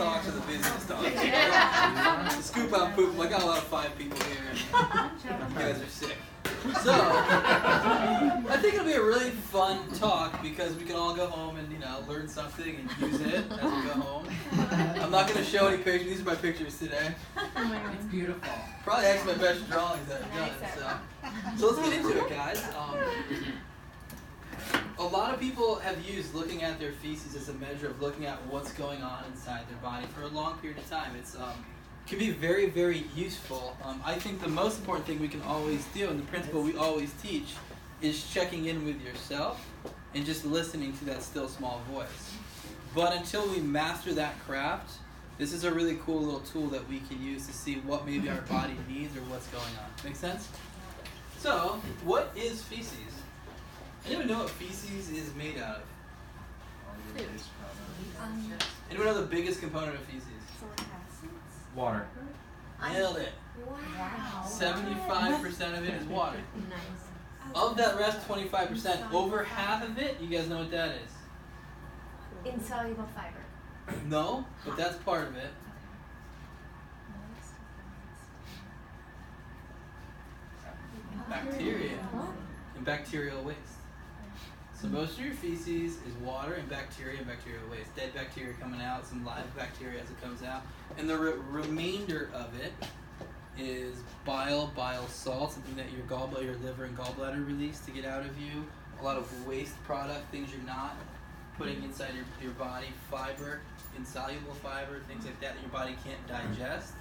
talks are the business talks. Scoop out poop. I got a lot of 5 people here. You guys are sick. So, I think it'll be a really fun talk because we can all go home and, learn something and use it as we go home. I'm not going to show any pictures. These are my pictures today. It's beautiful. Probably actually my best drawings that I've done. So let's get into it, guys. A lot of people have used looking at their feces as a measure of looking at what's going on inside their body for a long period of time. It's can be very, very useful. I think the most important thing we can always do, and the principle we always teach, is checking in with yourself and just listening to that still small voice. But until we master that craft, this is a really cool little tool that we can use to see what maybe our body needs or what's going on. Make sense? So, what is feces? Anyone know what feces is made out of? Anyone know the biggest component of feces? Water. Nailed it. Wow. 75% of it is water. Nice. Of that rest 25%, over half of it, you guys know what that is? Insoluble fiber. No, but that's part of it. Bacteria and bacterial waste. So most of your feces is water and bacterial waste. Dead bacteria coming out, some live bacteria as it comes out. And the remainder of it is bile salt, something that your gallbladder, your liver and gallbladder release to get out of you. A lot of waste product, things you're not putting inside your body, fiber, insoluble fiber, things like that your body can't digest.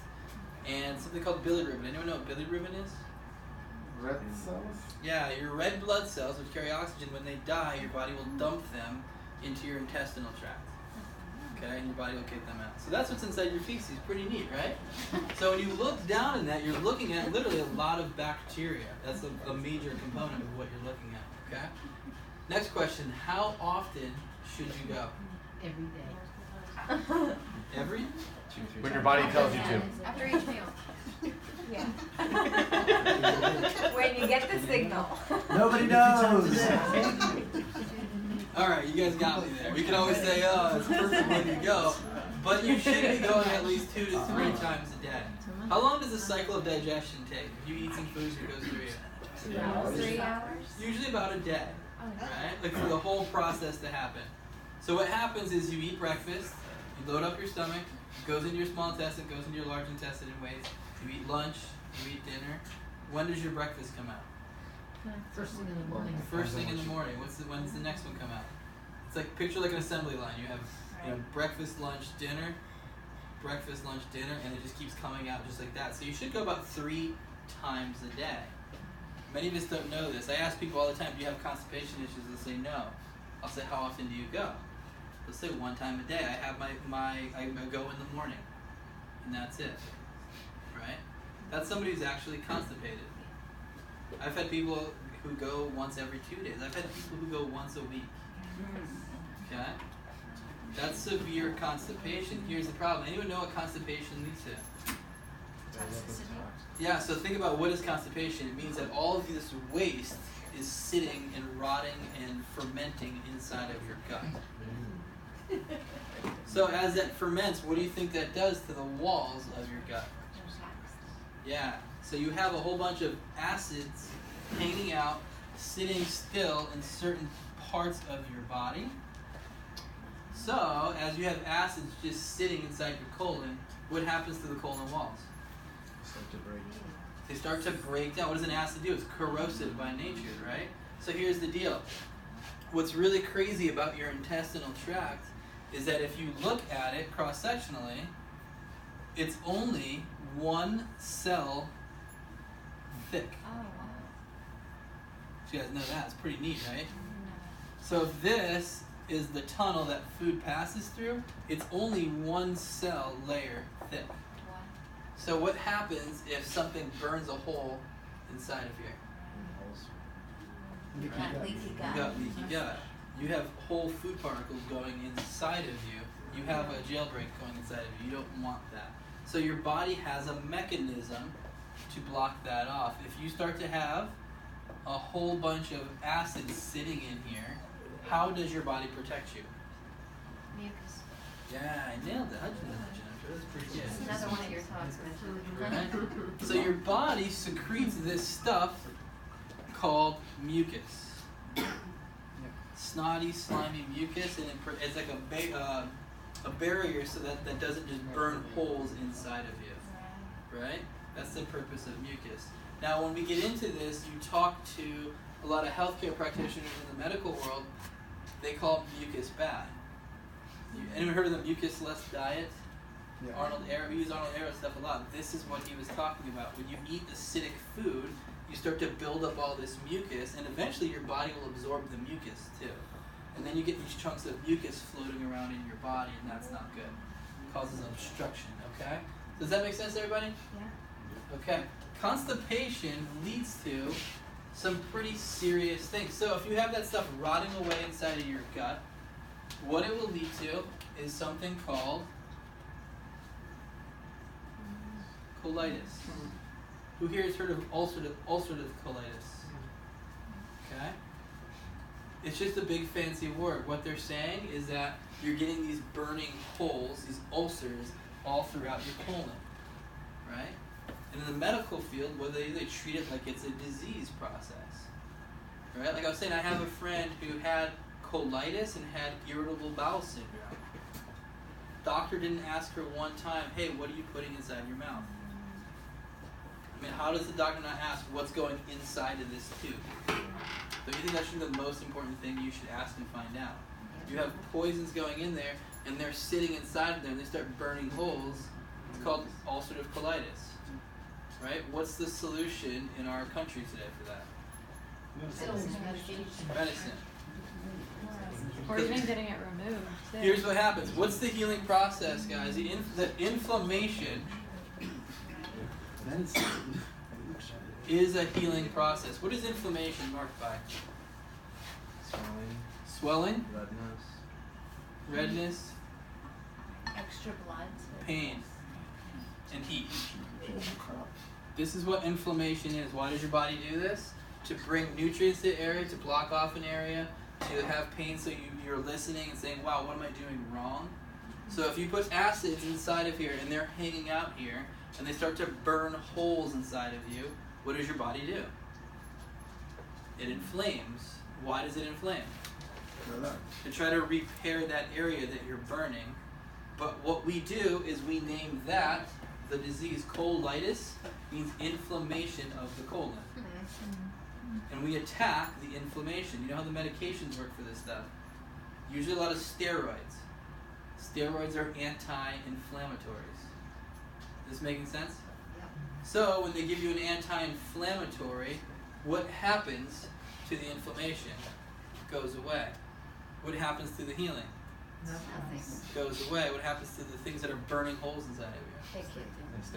And something called bilirubin. Anyone know what bilirubin is? Red cells? Yeah, your red blood cells, which carry oxygen, when they die, your body will dump them into your intestinal tract. Okay, and your body will kick them out. So that's what's inside your feces. Pretty neat, right? So when you look down in that, you're looking at literally a lot of bacteria. That's a major component of what you're looking at, okay? Next question, how often should you go? Every day. Every? 2-3 when your body tells you to. After each meal. Yeah. When you get the signal. Nobody knows. All right, you guys got me there. We can always say, oh, it's perfect when you go. But you should be going at least 2 to 3 times a day. How long does the cycle of digestion take? If you eat some foods that goes through you? 3 hours. Usually about a day, right? Like for the whole process to happen. So what happens is you eat breakfast, you load up your stomach, it goes into your small intestine, goes into your large intestine in waste. You eat lunch, you eat dinner. When does your breakfast come out? First thing in the morning. First thing in the morning. When does the next one come out? It's like, picture like an assembly line. You have breakfast, lunch, dinner, and it just keeps coming out just like that. So you should go about 3 times a day. Many of us don't know this. I ask people all the time, do you have constipation issues? They'll say no. I'll say, how often do you go? They'll say 1 time a day. I have I go in the morning, and that's it. Right? That's somebody who's actually constipated. I've had people who go once every 2 days. I've had people who go once a week. Okay? That's severe constipation. Here's the problem. Anyone know what constipation leads to? Yeah, so think about what is constipation. It means that all of this waste is sitting and rotting and fermenting inside of your gut. So as that ferments, what do you think that does to the walls of your gut? Yeah, so you have a whole bunch of acids hanging out, sitting still in certain parts of your body. So, as you have acids just sitting inside your colon, what happens to the colon walls? They start to break down. What does an acid do? It's corrosive by nature, right? So here's the deal. What's really crazy about your intestinal tract is that if you look at it cross-sectionally, it's only 1 cell thick. Oh, wow. So you guys know that. It's pretty neat, right? So if this is the tunnel that food passes through, it's only 1 cell layer thick. Wow. So what happens if something burns a hole inside of here? You got leaky You gut. got leaky gut. You have whole food particles going inside of you. You have a jailbreak going inside of you. You don't want that. So your body has a mechanism to block that off. If you start to have a whole bunch of acids sitting in here, how does your body protect you? Mucus. Yeah, I nailed it. How'd you know that, Another one of your talks mentioned. Right? So your body secretes this stuff called mucus. Snotty, slimy mucus, and it's like a barrier so that doesn't just burn holes inside of you. Right? That's the purpose of mucus. Now, when we get into this, you talk to a lot of healthcare practitioners in the medical world. They call mucus bad. Anyone heard of the mucus-less diet? Yeah. Arnold Ehret, we use Arnold Ehret stuff a lot. This is what he was talking about. When you eat acidic food, you start to build up all this mucus, and eventually your body will absorb the mucus too. And then you get these chunks of mucus floating around in your body, and that's not good. It causes obstruction, okay? Does that make sense, everybody? Yeah. Okay. Constipation leads to some pretty serious things. So if you have that stuff rotting away inside of your gut, what it will lead to is something called colitis. Who here has heard of ulcerative colitis? Okay? It's just a big fancy word. What they're saying is that you're getting these burning holes, these ulcers, all throughout your colon. Right? And in the medical field, what they treat it like it's a disease process. Right? Like I was saying, I have a friend who had colitis and had irritable bowel syndrome. Doctor didn't ask her one time, hey, what are you putting inside your mouth? I mean, how does the doctor not ask what's going inside of this tube? Don't you think that's the most important thing you should ask and find out? You have poisons going in there, and they're sitting inside of there, and they start burning holes. It's called ulcerative colitis. Right? What's the solution in our country today for that? Medicine. Or even getting it removed. Too. Here's what happens. What's the healing process, guys? The inflammation is a healing process. What is inflammation marked by? Swelling. Redness. Extra blood. Pain. And heat. This is what inflammation is. Why does your body do this? To bring nutrients to the area, to block off an area, to have pain so you're listening and saying, wow, what am I doing wrong? So if you put acids inside of here and they're hanging out here and they start to burn holes inside of you, what does your body do? It inflames. Why does it inflame? To try to repair that area that you're burning. But what we do is we name that the disease. Colitis means inflammation of the colon. And we attack the inflammation. You know how the medications work for this stuff? Usually a lot of steroids. Steroids are anti-inflammatories. Is this making sense? Yep. So when they give you an anti-inflammatory, what happens to the inflammation? It goes away. What happens to the healing? Nothing. It goes away. What happens to the things that are burning holes inside of you? They can't do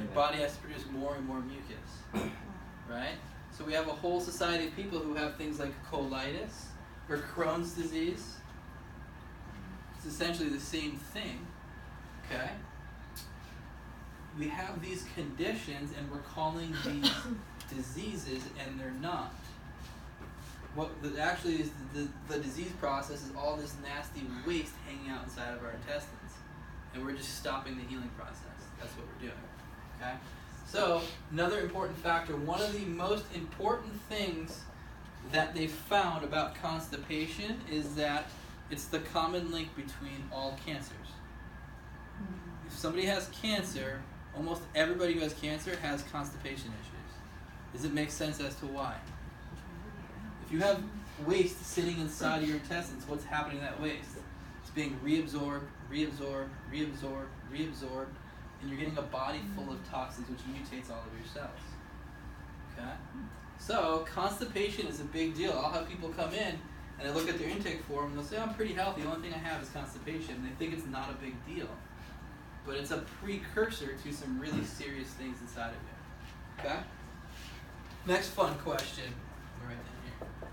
Your body has to produce more and more mucus. Right? So we have a whole society of people who have things like colitis or Crohn's disease. It's essentially the same thing. Okay? We have these conditions and we're calling these diseases and they're not. Actually is the disease process is all this nasty waste hanging out inside of our intestines. And we're just stopping the healing process. That's what we're doing. Okay? So, another important factor, one of the most important things that they found about constipation is that it's the common link between all cancers. If somebody has cancer, almost everybody who has cancer has constipation issues. Does it make sense as to why? If you have waste sitting inside of your intestines, what's happening to that waste? It's being reabsorbed, and you're getting a body full of toxins which mutates all of your cells. Okay? So, constipation is a big deal. I'll have people come in and I look at their intake form and they'll say, I'm pretty healthy, the only thing I have is constipation. And they think it's not a big deal. But it's a precursor to some really serious things inside of you. Okay? Next fun question. I'll write that here.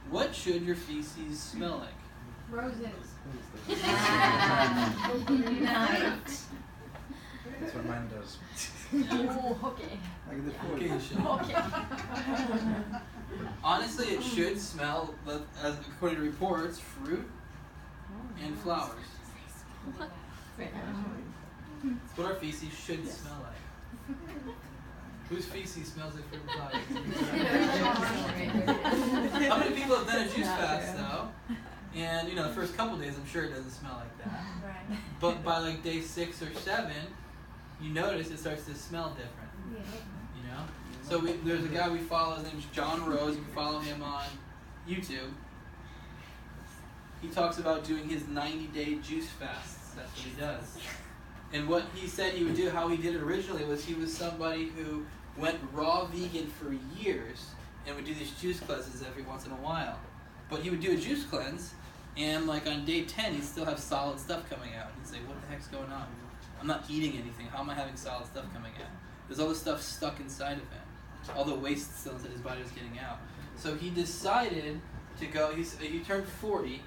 What should your feces smell like? Roses. Nice. That's what mine does. Oh, okay. Okay, it should. Okay. Honestly, it should smell, as according to reports, fruit and flowers. It's what our feces should smell like. Whose feces smells like fruit pie? How many people have done a juice fast though? And the first couple days, I'm sure it doesn't smell like that. Right. But by like day 6 or 7, you notice it starts to smell different. Yeah. So there's a guy we follow. His name's John Rose. You can follow him on YouTube. He talks about doing his 90-day juice fasts. That's what he does. And what he said he would do, how he did it originally, was he was somebody who went raw vegan for years and would do these juice cleanses every once in a while. But he would do a juice cleanse, and like on day 10, he'd still have solid stuff coming out. He'd say, what the heck's going on? I'm not eating anything. How am I having solid stuff coming out? There's all this stuff stuck inside of him. All the waste still inside his body was getting out. So he decided to go, he turned 40,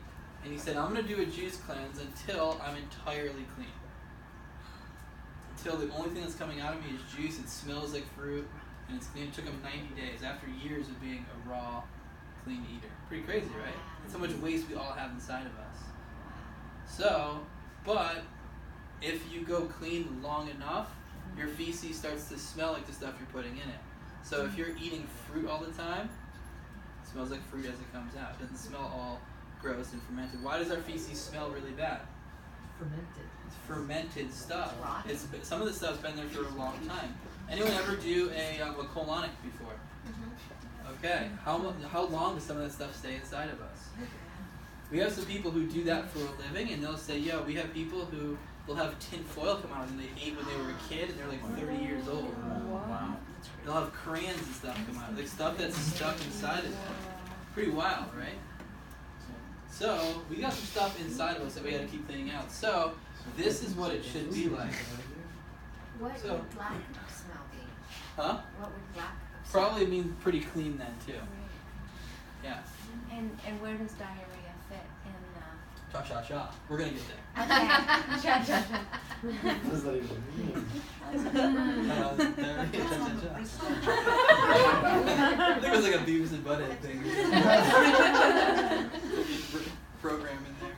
and he said, I'm going to do a juice cleanse until I'm entirely clean. Until the only thing that's coming out of me is juice. It smells like fruit, and it took him 90 days after years of being a raw, clean eater. Pretty crazy, right? That's how much waste we all have inside of us. So, but if you go clean long enough, your feces starts to smell like the stuff you're putting in it. So if you're eating fruit all the time, it smells like fruit as it comes out. It doesn't smell all gross and fermented. Why does our feces smell really bad? Fermented. It's fermented stuff. Some of the stuff's been there for a long time. Anyone ever do a colonic before? Okay. How long does some of that stuff stay inside of us? We have some people who do that for a living, and they'll say, we have people who will have tin foil come out and they ate when they were a kid, and they're like 30 years old. Wow. They'll have crayons and stuff come out, like stuff that's stuck inside of them. Pretty wild, right? So, we got some stuff inside of us that we got to keep cleaning out. So, this is what it should be like. What So- would lack of smell be? Huh? What would lack of smell Probably means pretty clean then, too. Yeah. And where does diarrhea fit in Cha cha cha. We're going to get there. Okay. Cha cha cha. What does that even mean? Diarrhea, cha cha cha. I think it was like a Beavis and Butthead thing. Program in there.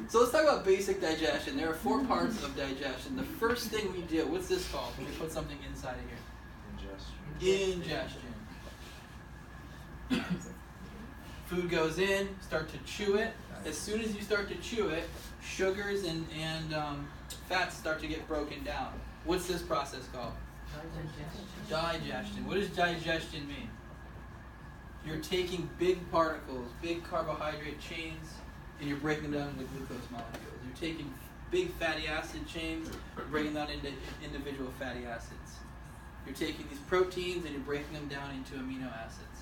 So let's talk about basic digestion. There are 4 parts of digestion. The first thing we do, what's this called? When we put something inside of here. Ingestion. Food goes in, start to chew it. As soon as you start to chew it, sugars and fats start to get broken down. What's this process called? Digestion. What does digestion mean? You're taking big particles, big carbohydrate chains, and you're breaking them down into glucose molecules. You're taking big fatty acid chains, breaking them down into individual fatty acids. You're taking these proteins and you're breaking them down into amino acids.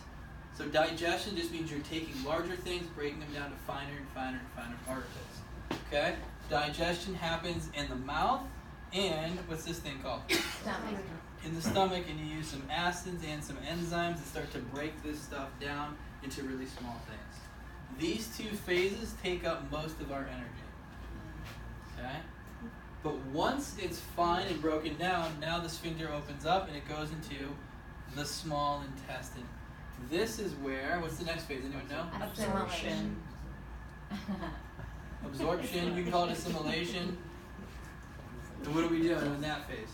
So digestion just means you're taking larger things, breaking them down to finer and finer and finer particles. Okay? Digestion happens in the mouth and what's this thing called? Stomach. In the stomach, and you use some acids and some enzymes that start to break this stuff down into really small things. These 2 phases take up most of our energy. Okay? But once it's fine and broken down, now the sphincter opens up and it goes into the small intestine. This is where, what's the next phase? Anyone know? Assimilation. Absorption, you can call it assimilation. And what are we doing in that phase?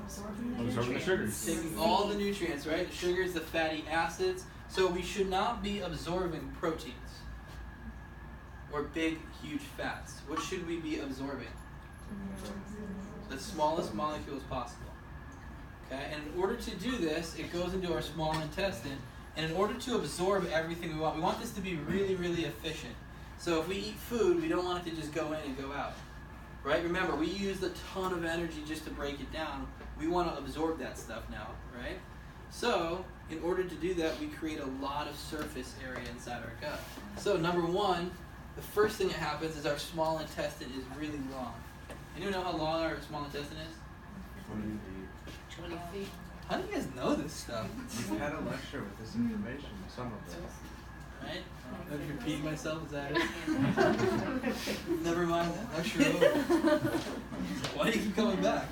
Absorbing the sugars. Taking all the nutrients, right? The sugars, the fatty acids. So we should not be absorbing proteins or big, huge fats. What should we be absorbing? The smallest molecules possible. Okay? And in order to do this, it goes into our small intestine. And in order to absorb everything we want this to be really, really efficient. So if we eat food, we don't want it to just go in and go out. Right? Remember, we used a ton of energy just to break it down. We want to absorb that stuff now, right? So, in order to do that, we create a lot of surface area inside our gut. So, number 1, the first thing that happens is our small intestine is really long. Anyone know how long our small intestine is? 20 feet. How do you guys know this stuff? You've had a lecture with this information, some of it. Right? I'm repeating myself, is that it? Never mind that. Lecture over. Why do you keep coming back?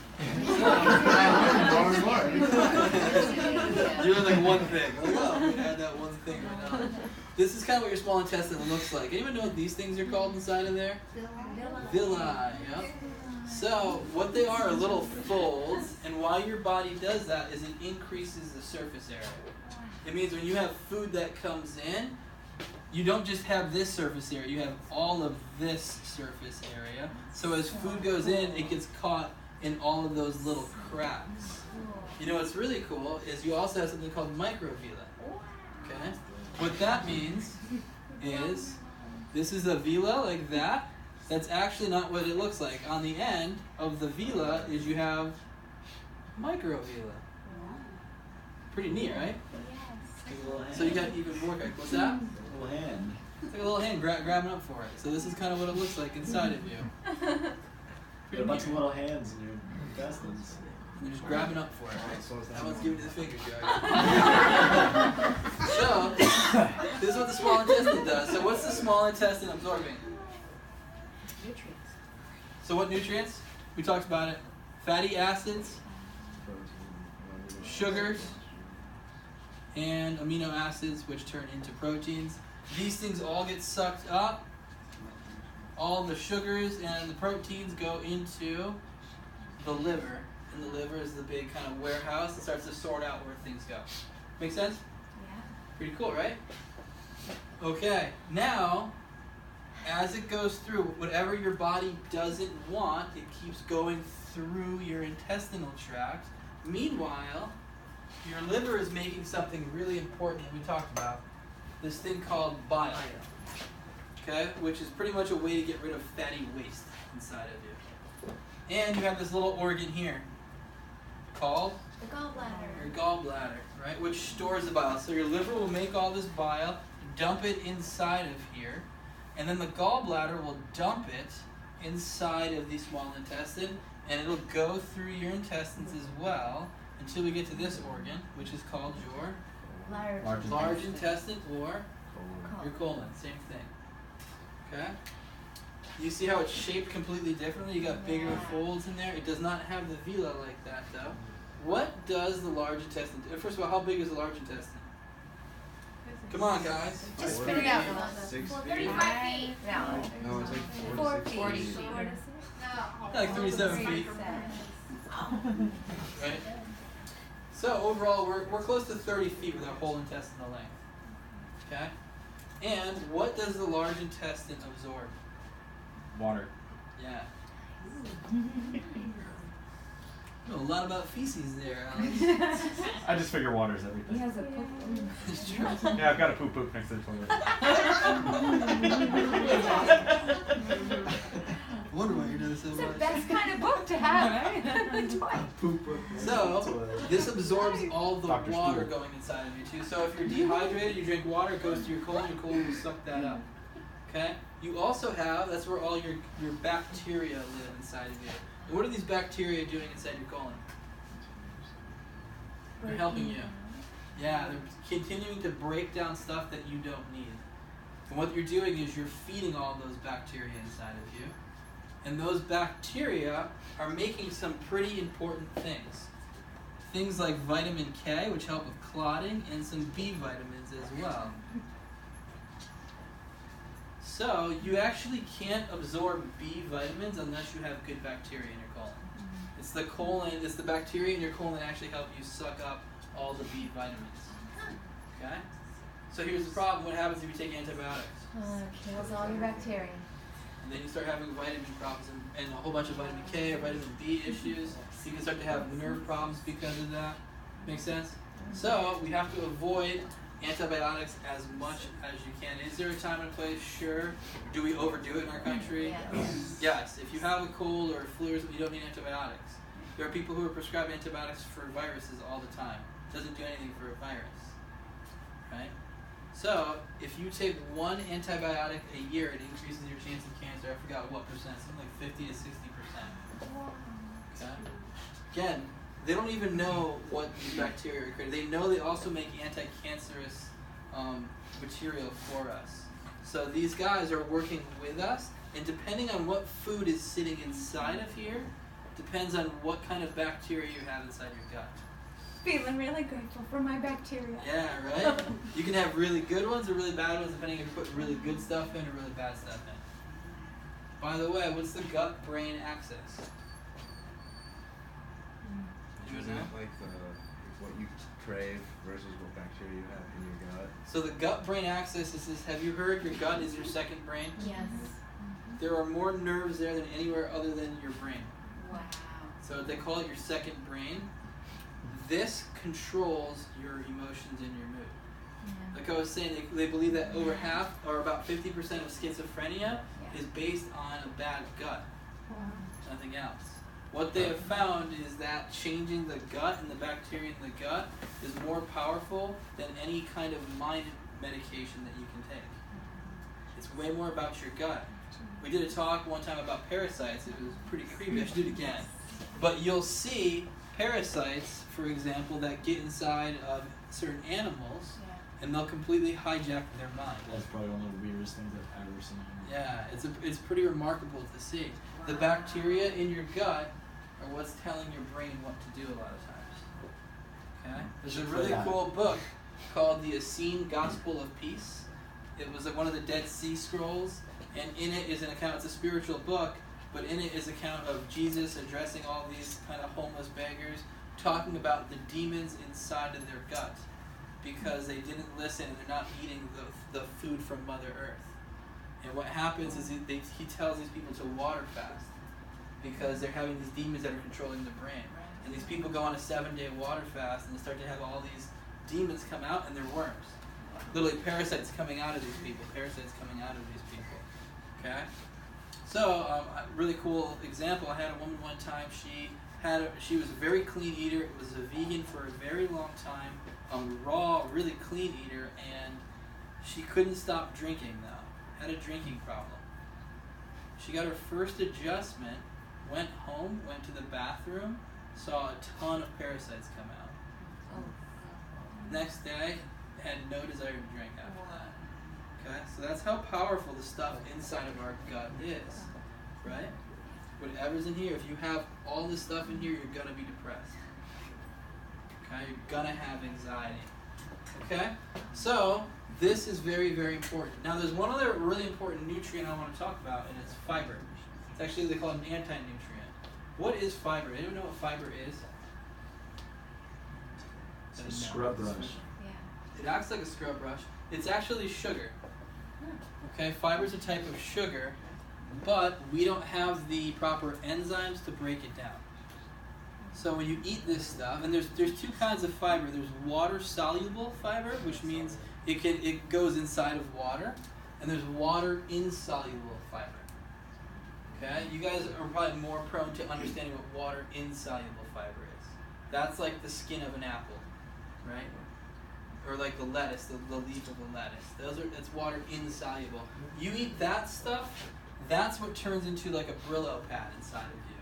You're doing like one thing. Like, oh, we had that one thing right now. This is kind of what your small intestine looks like. Anyone know what these things are called inside of there? Villi. Yep. So what they are little folds, and why your body does that is it increases the surface area. It means when you have food that comes in, you don't just have this surface area, you have all of this surface area. So as food goes in, it gets caught in all of those little cracks. You know what's really cool is you also have something called microvilla. Okay? What that means is this is a villa like that. That's actually not what it looks like. On the end of the villa is you have microvilla. Pretty neat, right? So you got even more. What's that? Little hand. It's like a little hand grabbing up for it. So this is kind of what it looks like inside of you. Got a bunch of little hands in your intestines. You're just grabbing up for it, right? So is that That one's one? giving you the finger, Joe. So, this is what the small intestine does. So what's the small intestine absorbing? Nutrients. So what nutrients? We talked about it. Fatty acids, sugars, and amino acids, which turn into proteins. These things all get sucked up. All the sugars and the proteins go into the liver. And the liver is the big kind of warehouse that starts to sort out where things go. Make sense? Yeah. Pretty cool, right? Okay, now, as it goes through, whatever your body doesn't want, it keeps going through your intestinal tract. Meanwhile, your liver is making something really important that we talked about. This thing called bile. Okay? Which is pretty much a way to get rid of fatty waste inside of you. And you have this little organ here called The gallbladder. your gallbladder, right? Which stores the bile. So your liver will make all this bile, dump it inside of here, and then the gallbladder will dump it inside of the small intestine, and it'll go through your intestines as well until we get to this organ, which is called your large intestine or your colon. Same thing. Okay? You see how it's shaped completely differently? You got bigger folds in there. It does not have the villa like that, though. What does the large intestine do? First of all, how big is the large intestine? Come on, guys. Just spit it out. 6 feet. 35 feet. No. No, it's like 4 4 to 6 feet. feet. Like 37 feet. Right? So overall, we're close to 30 feet with our whole intestinal length. Okay? And what does the large intestine absorb? Water. Yeah. Know a lot about feces there, Alex. I just figure water is He everything. has a poop. It's true. Yeah, I've got a poop poop next to the toilet. I wonder why you're doing so It's the much. best kind of book to have. So, this absorbs all the Dr. water Stool. going inside of you too. So if you're dehydrated, you drink water, it goes to your colon will suck that up. Okay? You also have, that's where all your bacteria live inside of you. And what are these bacteria doing inside your colon? They're helping you. Yeah, they're continuing to break down stuff that you don't need. And what you're doing is you're feeding all those bacteria inside of you. And those bacteria are making some pretty important things. Things like vitamin K, which help with clotting, and some B vitamins as well. So, you actually can't absorb B vitamins unless you have good bacteria in your colon. It's the bacteria in your colon that actually help you suck up all the B vitamins. Okay? So here's the problem. What happens if you take antibiotics? Kills all your bacteria. And then you start having vitamin problems and a whole bunch of vitamin K or vitamin B issues. You can start to have nerve problems because of that. Make sense? So we have to avoid antibiotics as much as you can. Is there a time and a place? Sure. Do we overdo it in our country? Yes. Yes. If you have a cold or a flu or something, you don't need antibiotics. There are people who are prescribed antibiotics for viruses all the time. It doesn't do anything for a virus. Right? So, if you take one antibiotic a year, it increases your chance of cancer. I forgot what percent, something like 50 to 60%. Okay? Again, they don't even know what these bacteria are creating. They know they also make anti-cancerous material for us. So these guys are working with us, and depending on what food is sitting inside of here, depends on what kind of bacteria you have inside your gut. Feeling really grateful for my bacteria. Yeah, right? You can have really good ones or really bad ones depending if you put really good stuff in or really bad stuff in. By the way, what's the gut-brain axis? Do you Isn't know? it like what you crave versus what bacteria you have in your gut? So the gut-brain axis is, have you heard your gut is your second brain? Yes. There are more nerves there than anywhere other than your brain. Wow. So they call it your second brain. This controls your emotions and your mood. Yeah. Like I was saying, they believe that over half, or about 50% of schizophrenia is based on a bad gut, nothing else. What they have found is that changing the gut and the bacteria in the gut is more powerful than any kind of mind medication that you can take. It's way more about your gut. We did a talk one time about parasites. It was pretty creepy. I should do it again. But you'll see parasites, for example, that get inside of certain animals, and they'll completely hijack their mind. That's probably one of the weirdest things I've ever seen. Yeah, it's pretty remarkable to see. The bacteria in your gut are what's telling your brain what to do a lot of times. Okay? There's a really cool book called The Essene Gospel of Peace. It was one of the Dead Sea Scrolls, and in it is an account, it's a spiritual book, but in it is an account of Jesus addressing all these kind of homeless beggars, talking about the demons inside of their gut because they didn't listen and they're not eating the food from Mother Earth. And what happens is he tells these people to water fast because they're having these demons that are controlling the brain. And these people go on a 7-day water fast and they start to have all these demons come out and they're worms. Literally parasites coming out of these people, okay? So, a really cool example, I had a woman one time, she was a very clean eater, was a vegan for a very long time, raw, really clean eater, and she couldn't stop drinking though, had a drinking problem. She got her first adjustment, went home, went to the bathroom, saw a ton of parasites come out. Next day, had no desire to drink after that. Okay, so that's how powerful the stuff inside of our gut is, right? Whatever's in here, if you have all this stuff in here, you're gonna be depressed. Okay, you're gonna have anxiety. Okay, so this is very, very important. Now, there's one other really important nutrient I want to talk about, and it's fiber. It's actually, they call it an anti-nutrient. What is fiber? Anyone know what fiber is? It's a scrub brush. It acts like a scrub brush. It's actually sugar. Okay, fiber is a type of sugar, but we don't have the proper enzymes to break it down. So when you eat this stuff, and there's two kinds of fiber. There's water-soluble fiber, which means it goes inside of water, and there's water-insoluble fiber. Okay, you guys are probably more prone to understanding what water-insoluble fiber is. That's like the skin of an apple, right? Or like the lettuce, the leaf of the lettuce. That's water insoluble. You eat that stuff, that's what turns into like a Brillo pad inside of you.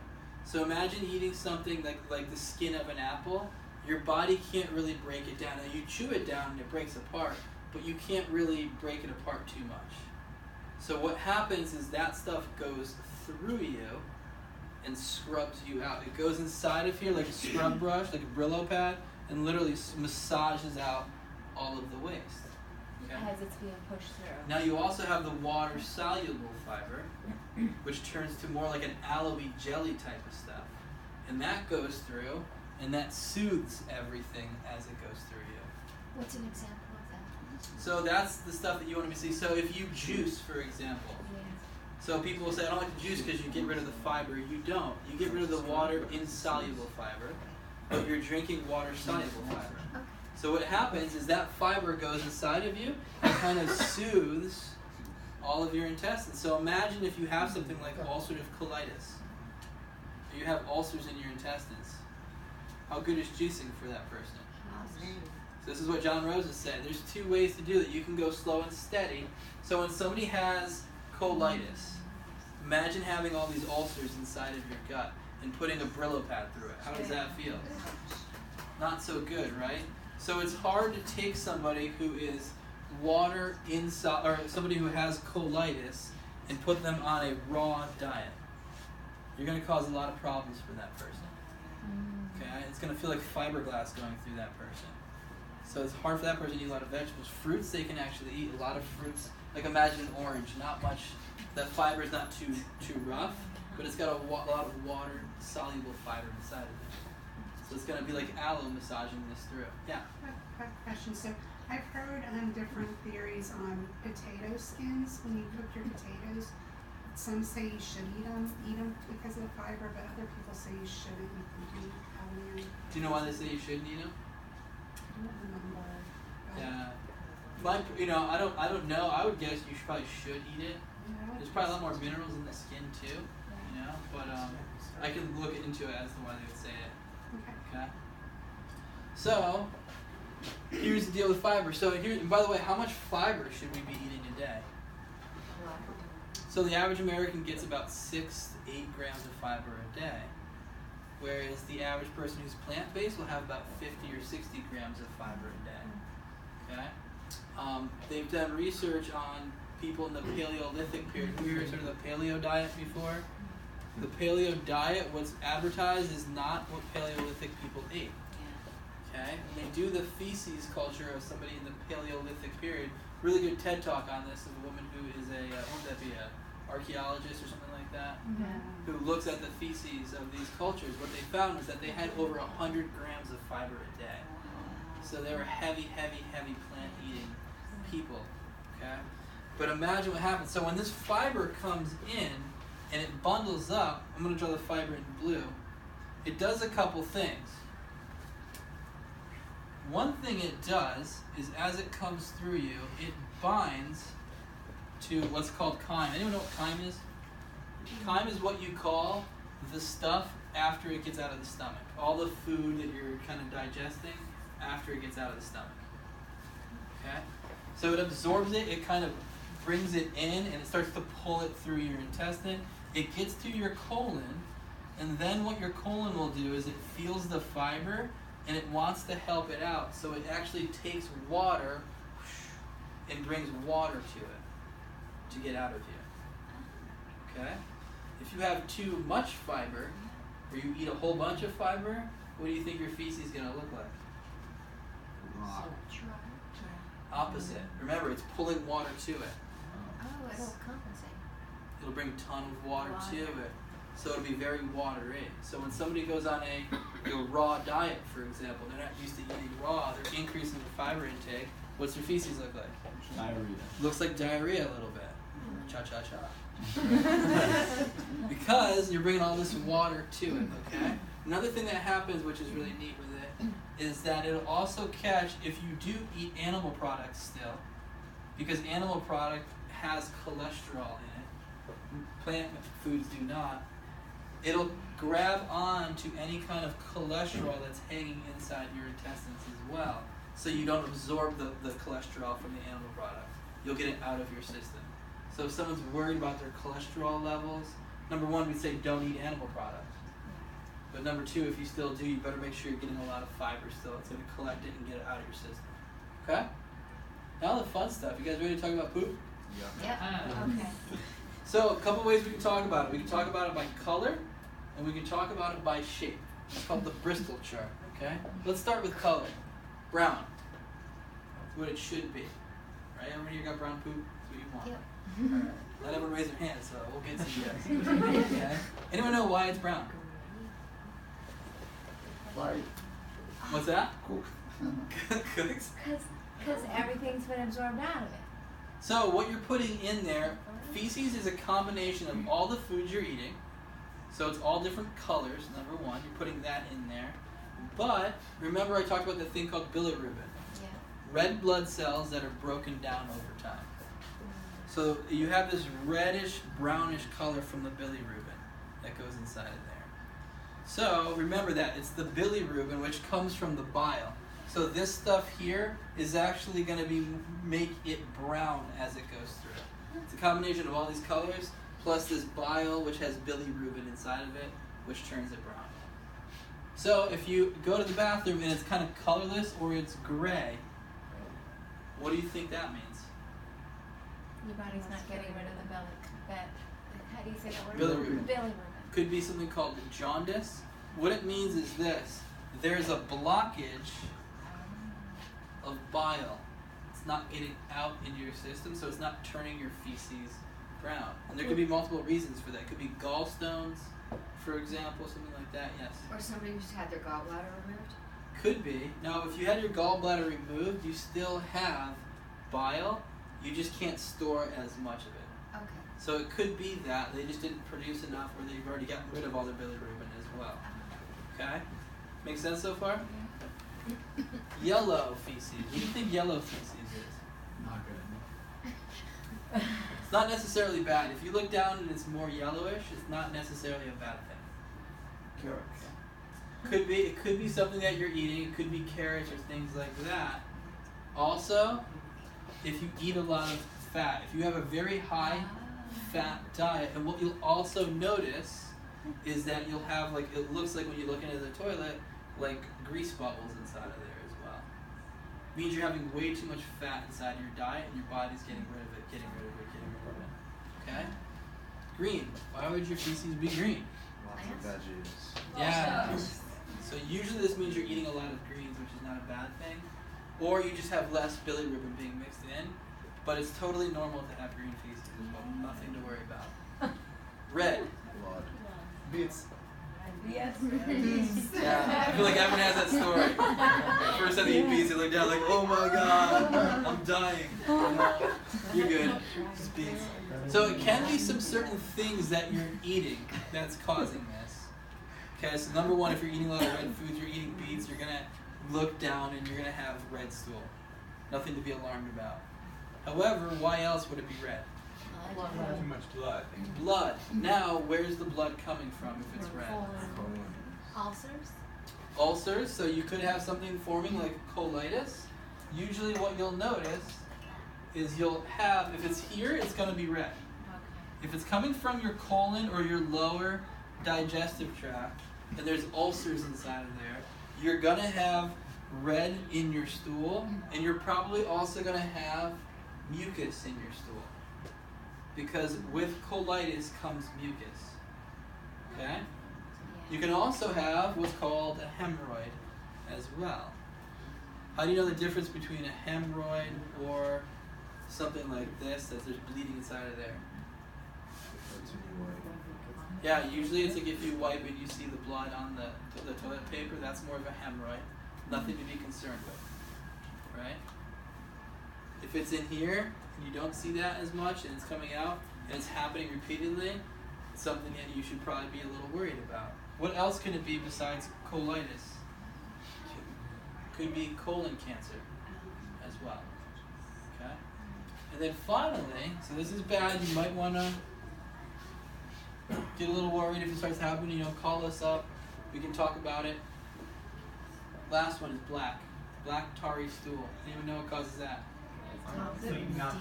So imagine eating something like the skin of an apple. Your body can't really break it down. Now you chew it down and it breaks apart, but you can't really break it apart too much. So what happens is that stuff goes through you and scrubs you out. It goes inside of here like a scrub brush, like a Brillo pad, and literally massages out all of the waste. Okay? As it's being pushed through. Now you also have the water-soluble fiber, which turns to more like an aloe jelly type of stuff. And that goes through, and that soothes everything as it goes through you. What's an example of that? So that's the stuff that you want to see. So if you juice, for example, so people will say, I don't like to juice because you get rid of the fiber. You don't. You get rid of the water-insoluble fiber, but you're drinking water-soluble fiber. So what happens is that fiber goes inside of you and kind of soothes all of your intestines. So imagine if you have something like ulcerative colitis, or you have ulcers in your intestines. How good is juicing for that person? So this is what John Rose has said. There's two ways to do it. You can go slow and steady. So when somebody has colitis, imagine having all these ulcers inside of your gut and putting a Brillo pad through it. How does that feel? Not so good, right? So it's hard to take somebody who is water inside, or somebody who has colitis, and put them on a raw diet. You're going to cause a lot of problems for that person. Okay, it's going to feel like fiberglass going through that person. So it's hard for that person to eat a lot of vegetables. Fruits they can actually eat. A lot of fruits Like imagine an orange, not much. That fiber is not too rough, but it's got a lot of water soluble fiber inside of it. So it's gonna be like aloe massaging this through. Yeah. Quick question. So I've heard different theories on potato skins. When you cook your potatoes, some say you should eat them because of the fiber, but other people say you shouldn't. Do you know why they say you shouldn't eat them? I don't remember. But Yeah. I don't know. I would guess you probably should eat it. yeah, There's probably a lot more minerals in the skin too. But I can look into it as to why they would say it. Okay. Okay. So here's the deal with fiber. So here, and by the way, how much fiber should we be eating a day? So the average American gets about 6 to 8 grams of fiber a day, whereas the average person who's plant-based will have about 50 or 60 grams of fiber a day. Okay. They've done research on people in the Paleolithic period. Have you heard sort of the paleo diet before? The paleo diet, what's advertised, is not what Paleolithic people ate. Okay? And they do the feces culture of somebody in the Paleolithic period. Really good TED talk on this of a woman who is what would that be, a archaeologist or something like that, who looks at the feces of these cultures. What they found was that they had over 100 grams of fiber a day. So they were heavy plant-eating people. Okay? But imagine what happens. So when this fiber comes in and it bundles up, I'm going to draw the fiber in blue, it does a couple things. One thing it does is as it comes through you, it binds to what's called chyme. Anyone know what chyme is? Chyme is what you call the stuff after it gets out of the stomach. All the food that you're kind of digesting after it gets out of the stomach. Okay? So it absorbs it, it kind of brings it in, and it starts to pull it through your intestine. It gets to your colon, and then what your colon will do is it feels the fiber, and it wants to help it out. So it actually takes water and brings water to it to get out of you. Okay? If you have too much fiber, or you eat a whole bunch of fiber, what do you think your feces is going to look like? Opposite. Remember, it's pulling water to it. Oh, it'll compensate. It'll bring a ton of water to it. So it'll be very watery. So when somebody goes on a raw diet, for example, they're not used to eating raw, they're increasing their fiber intake. What's their feces look like? Diarrhea. Looks like diarrhea a little bit. Cha-cha-cha. Because you're bringing all this water to it, okay? Another thing that happens, which is really neat with it, is that it'll also catch, if you do eat animal products still, because animal product has cholesterol in it, plant foods do not, it'll grab on to any kind of cholesterol that's hanging inside your intestines as well, so you don't absorb the cholesterol from the animal product. You'll get it out of your system. So if someone's worried about their cholesterol levels, number one, we'd say don't eat animal products. But number two, if you still do, you better make sure you're getting a lot of fiber still. It's going to collect it and get it out of your system. Okay? Now the fun stuff. You guys ready to talk about poop? Yep. Okay. So a couple ways we can talk about it. We can talk about it by color, and we can talk about it by shape. It's called the Bristol chart. Okay? Let's start with color. Brown. That's what it should be. Right? Everyone here got brown poop? That's what you want. Yep. All right. Let everyone raise their hands, so we'll get to you guys. Okay? Anyone know why it's brown? Right. What's that? Cool. Cooks. Because everything's been absorbed out of it. So what you're putting in there, feces is a combination of all the foods you're eating. So it's all different colors, number one. You're putting that in there. But remember I talked about the thing called bilirubin. Yeah. Red blood cells that are broken down over time. So you have this reddish, brownish color from the bilirubin that goes inside of there. So remember that it's the bilirubin which comes from the bile. So this stuff here is actually going to make it brown as it goes through. It's a combination of all these colors plus this bile which has bilirubin inside of it, which turns it brown. So if you go to the bathroom and it's kind of colorless or it's gray, what do you think that means? Your body's not getting rid of the that how do you say that word? Bilirubin. Bilirubin. Could be something called jaundice. What it means is this. There's a blockage of bile. It's it's not getting out into your system, so it's not turning your feces brown. And there could be multiple reasons for that. It could be gallstones, for example, something like that. Yes. Or somebody who's had their gallbladder removed. Could be. Now, if you had your gallbladder removed, you still have bile. You just can't store as much of it. Okay. So it could be that they just didn't produce enough, or they've already gotten rid of all their bilirubin as well. Okay? Make sense so far? Yellow feces. What do you think yellow feces is? Not good. It's not necessarily bad. If you look down and it's more yellowish, it's not necessarily a bad thing. Carrots. Could be. It could be something that you're eating. It could be carrots or things like that. Also, if you eat a lot of fat, if you have a very high fat diet, and what you'll also notice is that you'll have, like, it looks like when you look into the toilet, like grease bubbles inside of there as well. Means you're having way too much fat inside your diet, and your body's getting rid of it, getting rid of it, getting rid of it. Okay? Green. Why would your feces be green? Lots of veggies. Yeah. So usually this means you're eating a lot of greens, which is not a bad thing. Or you just have less bilirubin being mixed in. But it's totally normal to have green feces as well. Nothing to worry about. Red. Blood. Beets. Yes. Yeah. I feel like everyone has that story. First time they eat beets, they look down like, oh my god, I'm dying. No, you're good. Just beets. So it can be some certain things that you're eating that's causing this. Okay, so number one, if you're eating a lot of red foods, you're eating beets, you're gonna look down and you're gonna have red stool. Nothing to be alarmed about. However, why else would it be red? Too much blood. Blood. Now, where's the blood coming from if it's red? Ulcers? Ulcers, so you could have something forming like colitis. Usually what you'll notice is you'll have, if it's here, it's going to be red. If it's coming from your colon or your lower digestive tract, and there's ulcers inside of there, you're going to have red in your stool, and you're probably also going to have mucus in your stool. Because with colitis comes mucus. Okay? You can also have what's called a hemorrhoid as well. How do you know the difference between a hemorrhoid or something like this, that there's bleeding inside of there? Yeah, usually it's like if you wipe it, you see the blood on the toilet paper. That's more of a hemorrhoid. Nothing to be concerned with. Right? If it's in here, and you don't see that as much, and it's coming out, and it's happening repeatedly, it's something that you should probably be a little worried about. What else can it be besides colitis? Could be colon cancer as well. Okay? And then finally, so this is bad, you might want to get a little worried if it starts happening, call us up, we can talk about it. Last one is black. Black tarry stool. Anyone know what causes that?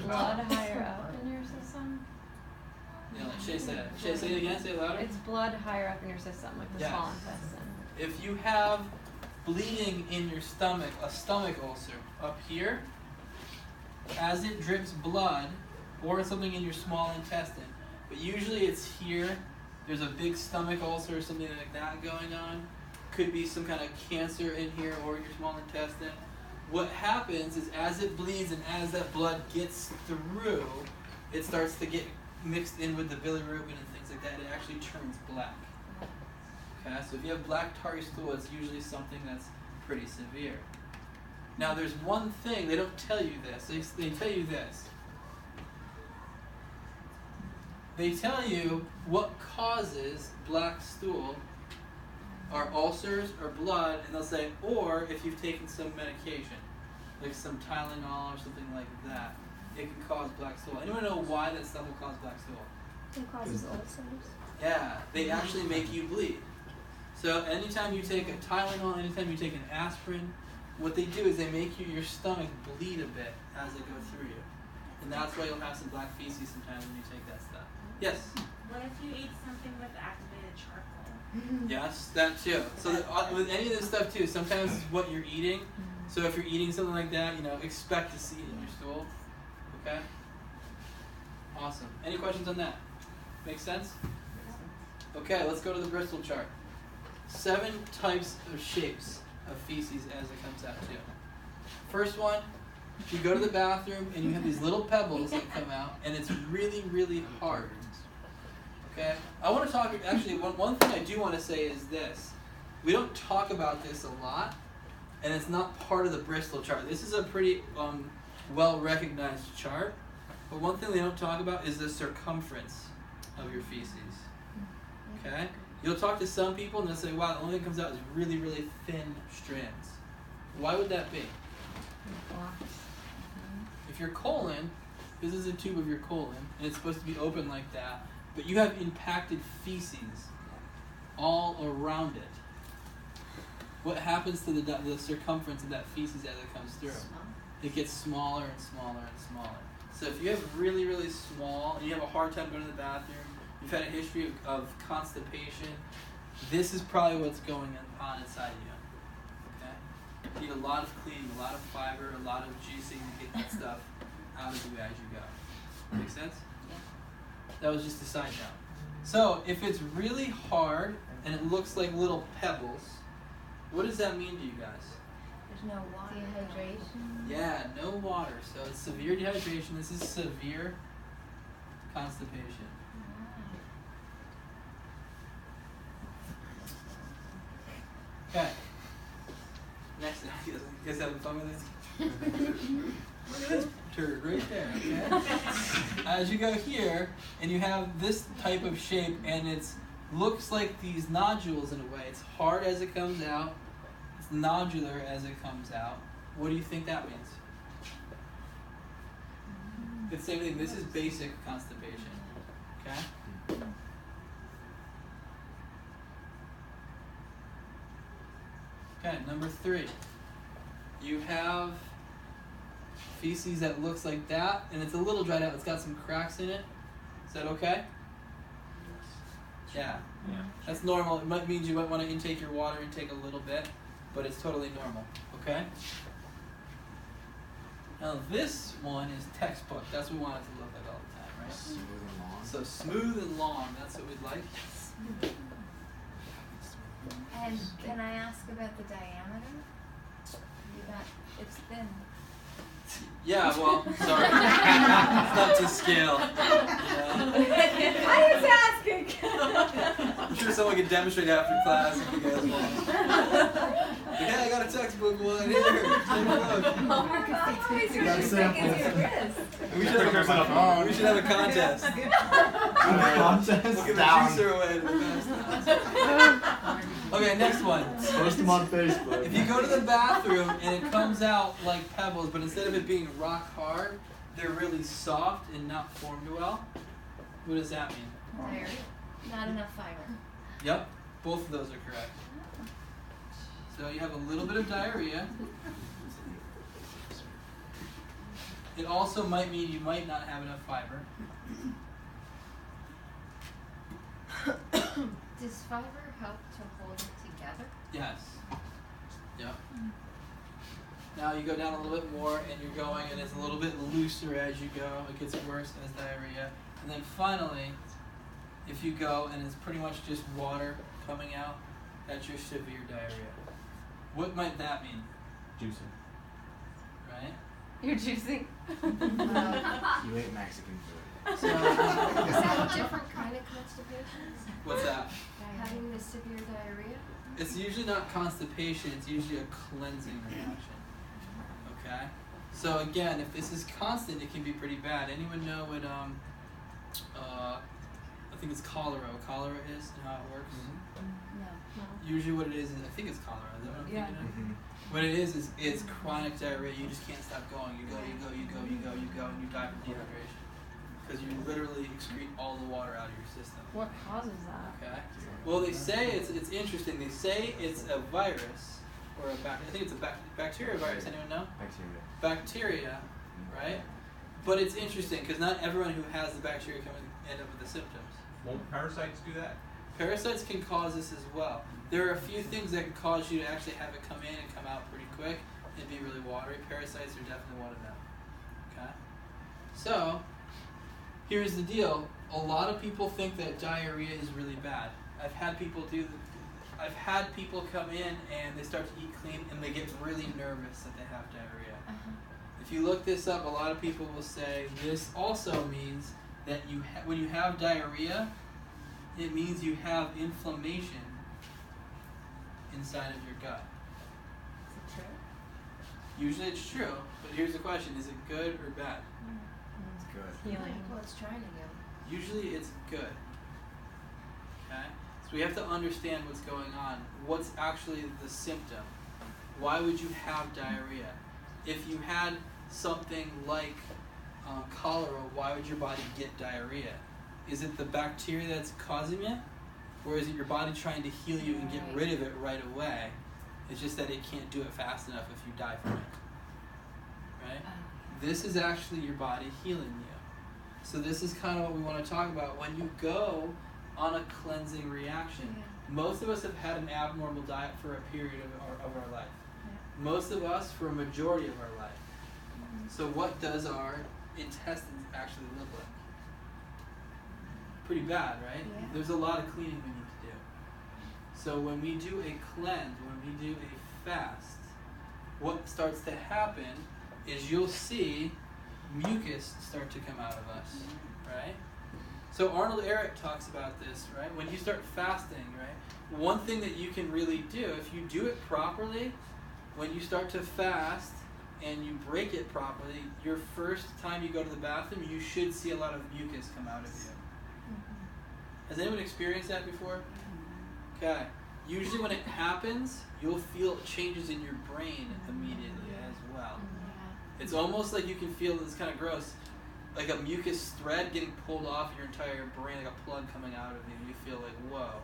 Blood higher up in your system? Yeah, like Shay said. Shay, say it again, say it louder. It's blood higher up in your system, like the Yes. small intestine. If you have bleeding in your stomach, a stomach ulcer up here, as it drips blood, or something in your small intestine, but usually it's here, there's a big stomach ulcer or something like that going on, could be some kind of cancer in here or in your small intestine. What happens is as it bleeds and as that blood gets through, it starts to get mixed in with the bilirubin and things like that. It actually turns black. Okay, so if you have black tarry stool, it's usually something that's pretty severe. Now there's one thing, they don't tell you this, they tell you this. They tell you what causes black stool are ulcers or blood, and they'll say, or if you've taken some medication, like some Tylenol or something like that, it can cause black stool. Anyone know why that stuff will cause black stool? It causes ulcers. Yeah, they actually make you bleed. So anytime you take a Tylenol, anytime you take an aspirin, what they do is they make your stomach bleed a bit as they go through you. And that's why you'll have some black feces sometimes when you take that stuff. Yes? What if you eat something with activated charcoal? Yes, that too. So with any of this stuff too, sometimes it's what you're eating. So if you're eating something like that, expect to see it in your stool. Okay? Awesome. Any questions on that? Make sense? Okay, let's go to the Bristol chart. 7 types of shapes of feces as it comes out too. First one, You go to the bathroom and you have these little pebbles that come out, and it's really, really hard. Okay? I want to talk, actually, one thing I do want to say is this. We don't talk about this a lot, and it's not part of the Bristol chart. This is a pretty well-recognized chart, but one thing they don't talk about is the circumference of your feces. Okay? You'll talk to some people and they'll say, wow, the only thing that comes out is really, really thin strands. Why would that be? If your colon, this is a tube of your colon, and it's supposed to be open like that, but you have impacted feces all around it. What happens to the circumference of that feces as it comes through? It gets smaller and smaller and smaller. So if you have really, really small, and you have a hard time going to the bathroom, you've had a history of constipation, this is probably what's going on inside you. Okay? You need a lot of cleaning, a lot of fiber, a lot of juicing to get that stuff out of you as you go. Make sense? Yeah. That was just a side note. So if it's really hard and it looks like little pebbles, what does that mean to you guys? There's no water. Dehydration. Yeah, no water. So it's severe dehydration. This is severe constipation. Okay. Next, you guys having fun with this? Look at this turd right there, okay? As you go here, and you have this type of shape, and it looks like these nodules in a way. It's hard as it comes out. It's nodular as it comes out. What do you think that means? It's the same thing. This is basic constipation, okay? Okay, number 3. You have feces that looks like that, and it's a little dried out. It's got some cracks in it. Is that okay? Yeah. That's normal. It might mean you might want to intake your water intake a little bit, but it's totally normal. Okay? Now this one is textbook. That's what we want it to look like all the time, right? Smooth and long. So smooth and long. That's what we'd like. And can I ask about the diameter? It's thin. Yeah, well, sorry. It's not to scale. Yeah. I was asking. I'm sure someone can demonstrate after class if you guys want. Yeah, I got a textbook one here. Take a look. Got a sample. We should have a contest. Contest? We'll give a Down. juicer away to the best. Okay, next one. Post them on Facebook. If you go to the bathroom and it comes out like pebbles, but instead of it being rock hard, they're really soft and not formed well, what does that mean? Diarrhea. Not enough fiber. Yep, both of those are correct. So you have a little bit of diarrhea. It also might mean you might not have enough fiber. Does fiber help to hold it together? Yes. Yep. Now you go down a little bit more and you're going and it's a little bit looser as you go. It gets worse as diarrhea. And then finally, if you go and it's pretty much just water coming out, that's your severe diarrhea. What might that mean? Juicing. Right? You're juicing. You ate Mexican food. So, Is that a different kind of constipation? what's that? Having the severe diarrhea? It's usually not constipation, it's usually a cleansing reaction. Okay? So again, if this is constant, it can be pretty bad. Anyone know what I think it's cholera. What cholera is and how it works? No. Usually what it is I think it's cholera. Is that what I'm Yeah. thinking of? What it is it's chronic diarrhea. You just can't stop going. You go, and you die from dehydration. Because you literally excrete all the water out of your system. What causes that? Okay. Well, they say it's interesting. They say it's a virus or a I think it's a bacteria virus. Anyone know? Bacteria, right? But it's interesting because not everyone who has the bacteria can end up with the symptoms. Won't parasites do that? Parasites can cause this as well. There are a few things that can cause you to actually have it come in and come out pretty quick and be really watery. Parasites are definitely one of them. Okay? So, here's the deal. A lot of people think that diarrhea is really bad. I've had people come in and they start to eat clean and they get really nervous that they have diarrhea. If you look this up, a lot of people will say this also means that when you have diarrhea, it means you have inflammation inside of your gut. Is it true? Usually it's true, but here's the question, is it good or bad? It's good. Healing. Well, it's trying to go. Usually it's good. Okay? So we have to understand what's going on. What's actually the symptom? Why would you have diarrhea? If you had something like cholera, why would your body get diarrhea? Is it the bacteria that's causing it? Or is it your body trying to heal you and get rid of it right away? It's just that it can't do it fast enough if you die from it. Right? This is actually your body healing you. So this is kind of what we want to talk about. When you go on a cleansing reaction, most of us have had an abnormal diet for a period of our life. Most of us for a majority of our life. So what does our intestines actually look like? Pretty bad, right? Yeah. There's a lot of cleaning we need to do. So when we do a cleanse, when we do a fast, what starts to happen is you'll see mucus start to come out of us, right? So Arnold Ehret talks about this, right? When you start fasting, right? One thing that you can really do, if you do it properly, when you start to fast and you break it properly, your first time you go to the bathroom, you should see a lot of mucus come out of you. Has anyone experienced that before? Okay. Usually when it happens, you'll feel changes in your brain immediately as well. It's almost like you can feel, it's kind of gross, like a mucus thread getting pulled off your entire brain, like a plug coming out of you. You feel like, whoa,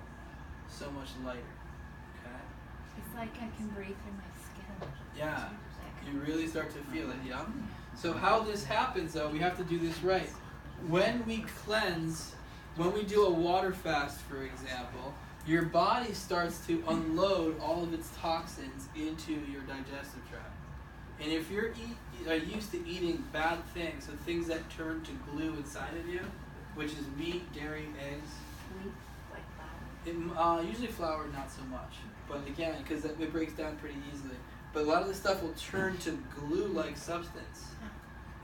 so much lighter. Okay? It's like I can breathe through my skin. Yeah. You really start to feel it, yeah? So how this happens, though, we have to do this right. When we cleanse, when we do a water fast, for example, your body starts to unload all of its toxins into your digestive tract. And if you're used to eating bad things, so things that turn to glue inside of you, which is meat, dairy, eggs, Wheat, like flour. usually flour, not so much. But again, because it breaks down pretty easily. But a lot of the stuff will turn to glue-like substance.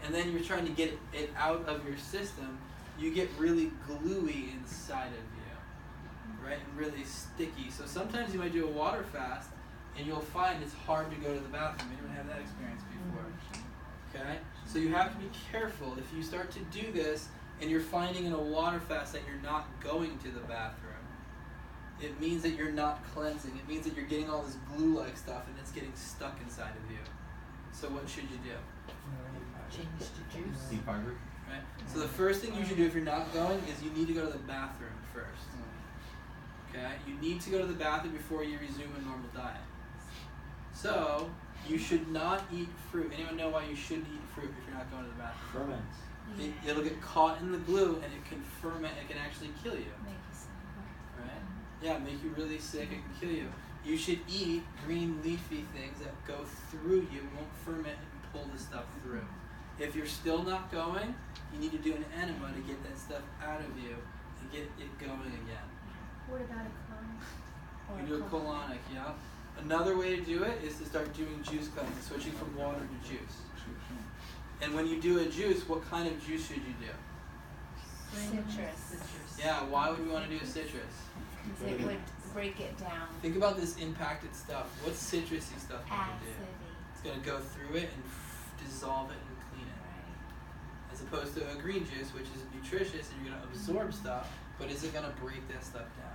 And then you're trying to get it out of your system. You get really gluey inside of you, right? And really sticky. So sometimes you might do a water fast, and you'll find it's hard to go to the bathroom. Anyone have that experience before? Okay? So you have to be careful. If you start to do this, and you're finding in a water fast that you're not going to the bathroom, it means that you're not cleansing. It means that you're getting all this glue-like stuff, and it's getting stuck inside of you. So what should you do? Change to juice. Deep fiber. Right? So the first thing you should do if you're not going is you need to go to the bathroom first. Okay? You need to go to the bathroom before you resume a normal diet. So you should not eat fruit. Anyone know why you shouldn't eat fruit if you're not going to the bathroom? Ferments. It'll get caught in the glue and it can ferment. It can actually kill you. Make you sick. Right? Yeah, make you really sick. It can kill you. You should eat green leafy things that go through you, won't ferment and pull the stuff through. If you're still not going, you need to do an enema to get that stuff out of you and get it going again. What about a clone? You do a colonic, yeah. Another way to do it is to start doing juice cleansing, switching from water to juice. And when you do a juice, what kind of juice should you do? Citrus. Yeah, why would we want to do a citrus? Because it would break it down. Think about this impacted stuff. What's citrusy stuff going to do? Acidy. It's going to go through it and dissolve it and clean it. Right. As opposed to a green juice, which is nutritious and you're going to absorb stuff, but is it going to break that stuff down?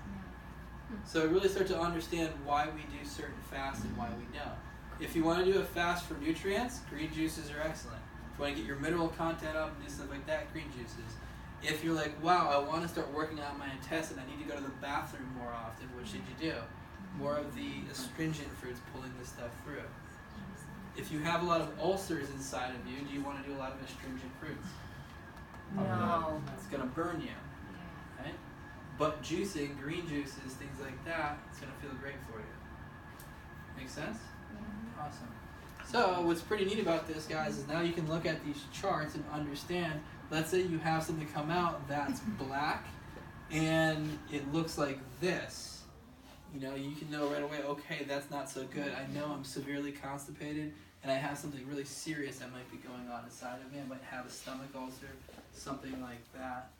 So really start to understand why we do certain fasts and why we don't. If you want to do a fast for nutrients, green juices are excellent. If you want to get your mineral content up and do stuff like that, green juices. If you're like, wow, I want to start working out my intestine, I need to go to the bathroom more often, what should you do? More of the astringent fruits pulling this stuff through. If you have a lot of ulcers inside of you, do you want to do a lot of astringent fruits? No. It's going to burn you, right? But juicing, green juices, things like that, it's going to feel great for you. Make sense? Awesome. So what's pretty neat about this, guys, is now you can look at these charts and understand, let's say you have something come out that's black and it looks like this. You know, you can know right away, okay, that's not so good. I know I'm severely constipated and I have something really serious that might be going on inside of me. I might have a stomach ulcer, something like that.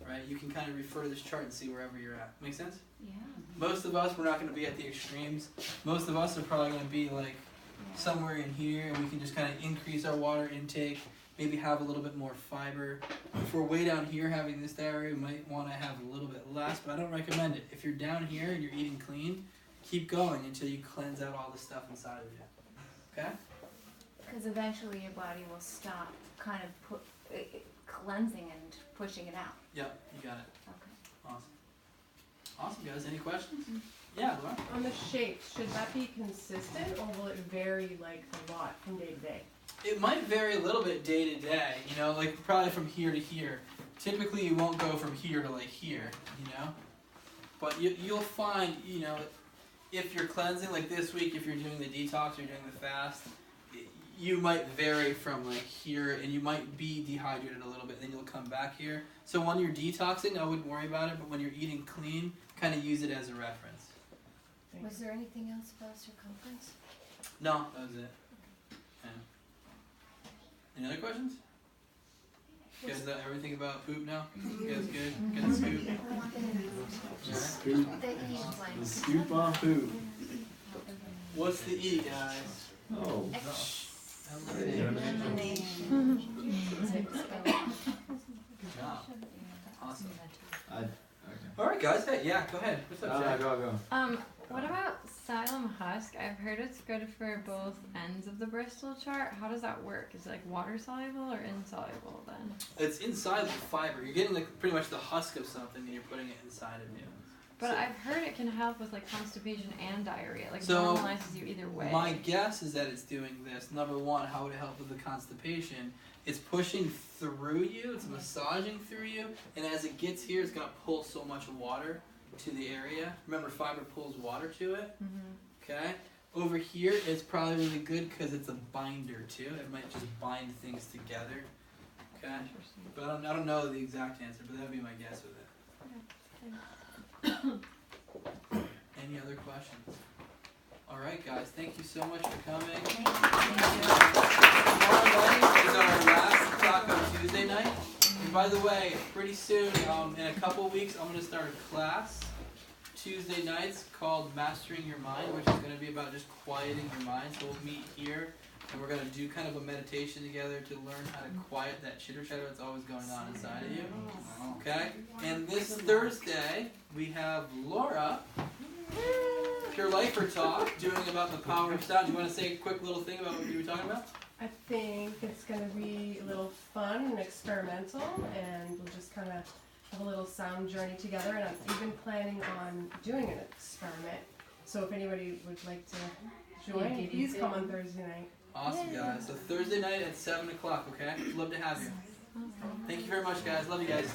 Right? You can kind of refer to this chart and see wherever you're at. Make sense? Yeah. Most of us, we're not going to be at the extremes. Most of us are probably going to be like somewhere in here, and we can just kind of increase our water intake, maybe have a little bit more fiber. If we're way down here having this diarrhea, we might want to have a little bit less, but I don't recommend it. If you're down here and you're eating clean, keep going until you cleanse out all the stuff inside of you. Okay? Because eventually your body will stop kind of cleansing and pushing it out. Yep, you got it. Okay. Awesome. Awesome, guys. Any questions? Yeah, Laura? On the shapes, should that be consistent or will it vary like a lot from day to day? It might vary a little bit day to day, you know, like probably from here to here. Typically you won't go from here to like here, you know? But you'll find, you know, if you're cleansing, like this week, if you're doing the detox or you're doing the fast, you might vary from like here and you might be dehydrated a little bit, then you'll come back here. So when you're detoxing, I wouldn't worry about it, but when you're eating clean, kind of use it as a reference. Was there anything else about circumference? No, that was it. Yeah. Any other questions? You guys know everything about poop now? You guys good? Got the scoop? The scoop. The E blank. The scoop on poop. What's the E, guys? Oh. Elimination. Good job. Awesome. Okay. Alright guys, hey, yeah, go ahead. What's up, Jack? Go. What about Xylem husk? I've heard it's good for both ends of the Bristol chart. How does that work? Is it like water soluble or insoluble then? It's inside the fiber. You're getting like pretty much the husk of something and you're putting it inside of you. But So- I've heard it can help with like constipation and diarrhea. Like So, normalizes you either way. My guess is that it's doing this. Number one, how would it help with the constipation? It's pushing through you, it's massaging through you, and as it gets here, it's going to pull so much water to the area. Remember, fiber pulls water to it, okay? Over here, it's probably really good because it's a binder too. It might just bind things together, okay? Interesting. But I don't know the exact answer, but that would be my guess with it. Any other questions? Alright guys, thank you so much for coming. Tomorrow night is our last Taco Tuesday night. And by the way, pretty soon, in a couple weeks, I'm going to start a class Tuesday nights called Mastering Your Mind, which is going to be about just quieting your mind. So we'll meet here and we're going to do kind of a meditation together to learn how to quiet that chitter chatter that's always going on inside of you. Okay? And this Thursday, we have Laura, Pure Lifer Talk, doing about the power of sound. Do you want to say a quick little thing about what you were talking about? I think it's going to be a little fun and experimental, and we'll just kind of have a little sound journey together. And I'm even planning on doing an experiment. So if anybody would like to join, please come on Thursday night. Awesome, guys. So Thursday night at 7 o'clock, okay? Love to have you. Thank you very much, guys. Love you guys.